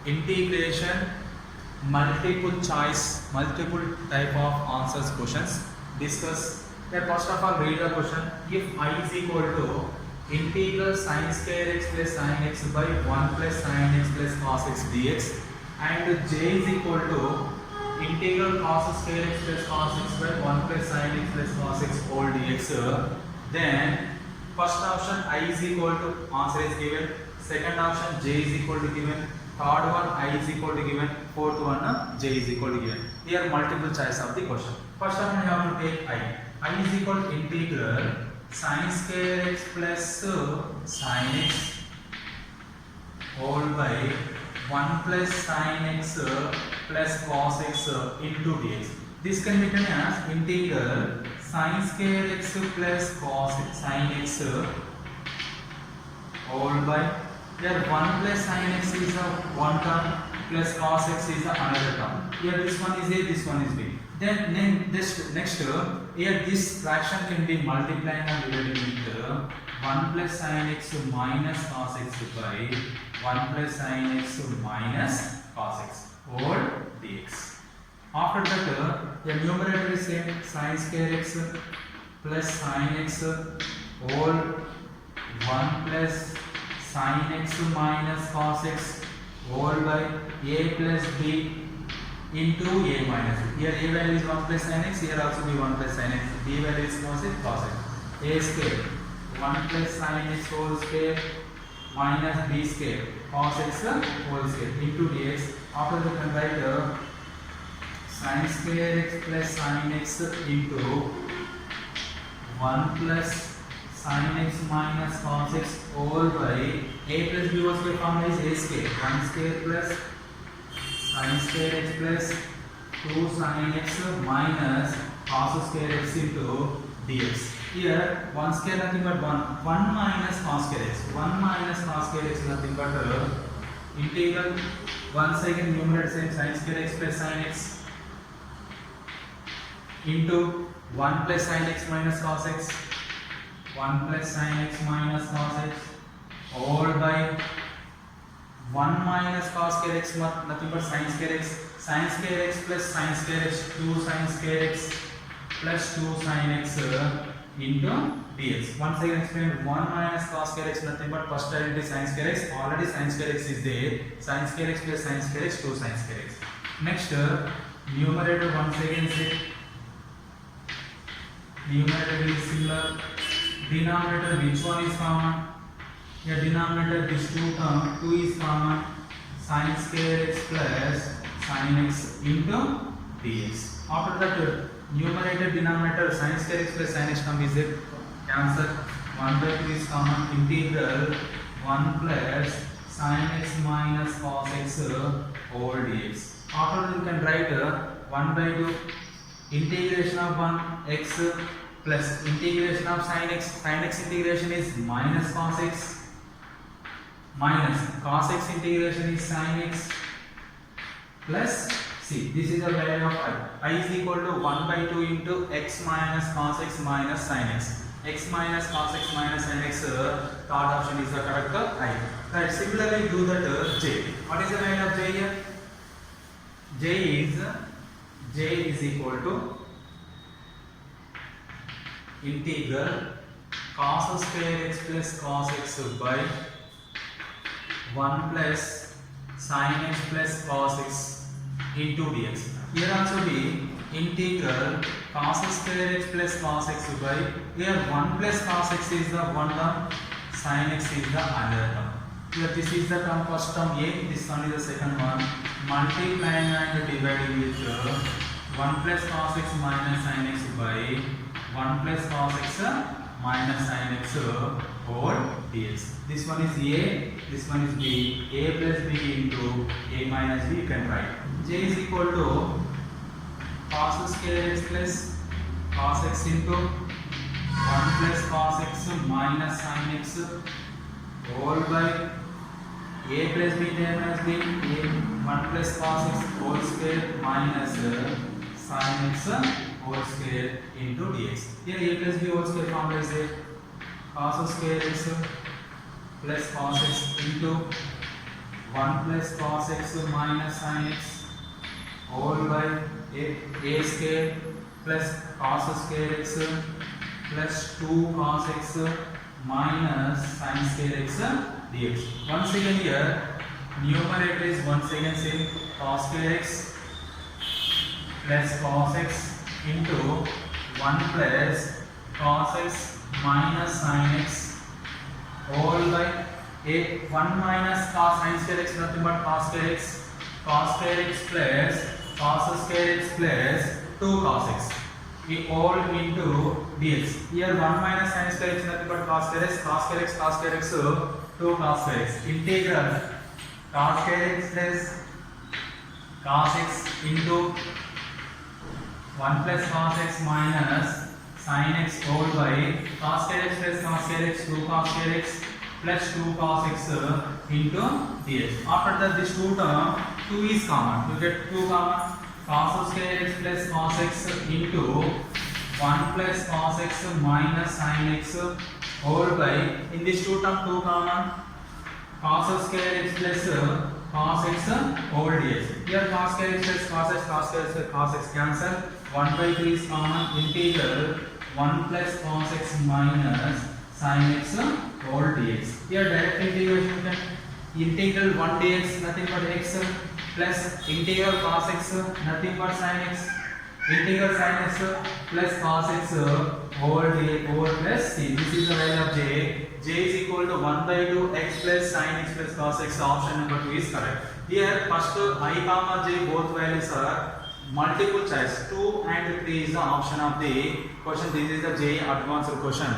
integration multiple choice, multiple type of answers questions. Discuss that. First of all, read the question. If I is equal to integral sin square x plus sin x by 1 plus sin x plus cos x dx, and j is equal to integral cos square x plus cos x by 1 plus sin x plus cos x whole dx, then first option I is equal to answer is given, second option j is equal to given, third one I is equal to given, fourth one j is equal to given. Here multiple choice of the question. First option you have to take I is equal to integral sin square x plus sin x whole by 1 plus sin x plus cos x into dx. This can be written as integral sin square x plus cos sin x whole by, here 1 plus sin x is a one term plus cos x is another term. Here this one is A, this one is B. Then next here this fraction can be multiplying and dividing with 1 plus sin x minus cos x by 1 plus sin x minus cos x whole dx. After that the numerator is same, sin square x plus sin x whole 1 plus sin x minus cos x whole by a plus b into a minus b. Here a value is 1 plus sin x, here also be 1 plus sin x, b value is cos x, a square 1 plus sin x whole square minus b square cos x whole square into dx. After that we can write sin square x plus sin x into 1 plus sin x minus cos x whole by a plus b whole square formula is a square 1 square plus sin square x plus 2 sin x minus cos square x into dx. Here 1 square nothing but 1 minus cos square x, 1 minus cos square x nothing but integral once again numerator same sin square x plus sin x into 1 plus sin x minus cos x, 1 plus sin x minus cos x whole by 1 minus cos square x nothing but sin square x plus sin square x 2 sin square x plus 2 sin x into dx. Once again explain 1 minus cos square x nothing but first identity sin square x, already sin square x is there, sin square x plus sin square x 2 sin square x. Next numerator once again say numerator is similar, denominator which one is common? Here denominator this 2 term 2 is common, sin square x plus sin x into dx. After that numerator denominator sin square x plus sin x term is it cancel, 1 by 2 is common, integral 1 plus sin x minus cos x whole dx. After that you can write 1 by 2 integration of 1 x plus integration of sin x integration is minus cos x minus cos x integration is sin x plus see this is the value of I is equal to 1 by 2 into x minus cos x minus sin x, x minus cos x minus sin x, third option is the correct I. Right, similarly do that j. What is the value of j here? J is equal to integral cos square x plus cos x by 1 plus sin x plus cos x into dx. Here also be integral cos square x plus cos x by, here 1 plus cos x is the one term, sin x is the other term. Here this is the term first term a, this one is the second one, multiplying and dividing with 1 plus cos x minus sin x by 1 plus cos x minus sin x whole dx. This one is a, this one is b, a plus b into a minus b you can write. J is equal to cos square x plus cos x into 1 plus cos x minus sin x whole by a plus b into a minus b, 1 plus cos x whole square minus sin x whole square into dx. Here a plus b whole square formula is a cos square x plus cos x into 1 plus cos x minus sin x whole by a square plus cos square x plus 2 cos x minus sin square x dx. Once again here numerator is once again same cos square x plus cos x into 1 plus cos x minus sin x whole by a 1 minus cos sin square x nothing but cos square x plus cos square x plus 2 cos x we all into dx. Here 1 minus sin square x nothing but cos square x 2 cos square x integral cos square x plus cos x into 1 plus cos x minus sin x whole by cos square x plus cos square x 2 cos square x plus 2 cos x into dx. After that this 2 term 2 is common. You get 2 common. Cos square x plus cos x into 1 plus cos x minus sin x whole by in this 2 term 2 common. Cos square x plus cos x whole dx. Here cos square x plus cos x cancel. 1 by 3 is common. Integral 1 plus cos x minus sin x whole dx. Here direct integration can integral 1 dx nothing but x plus integral cos x nothing but sin x integral sin x plus cos x whole dx over plus c. This is the value of j. J is equal to 1 by 2 x plus sin x plus cos x. Option number 2 is correct. Here first I comma j both values are multiple choice. 2 and 3 is the option of the question. This is the J advanced question.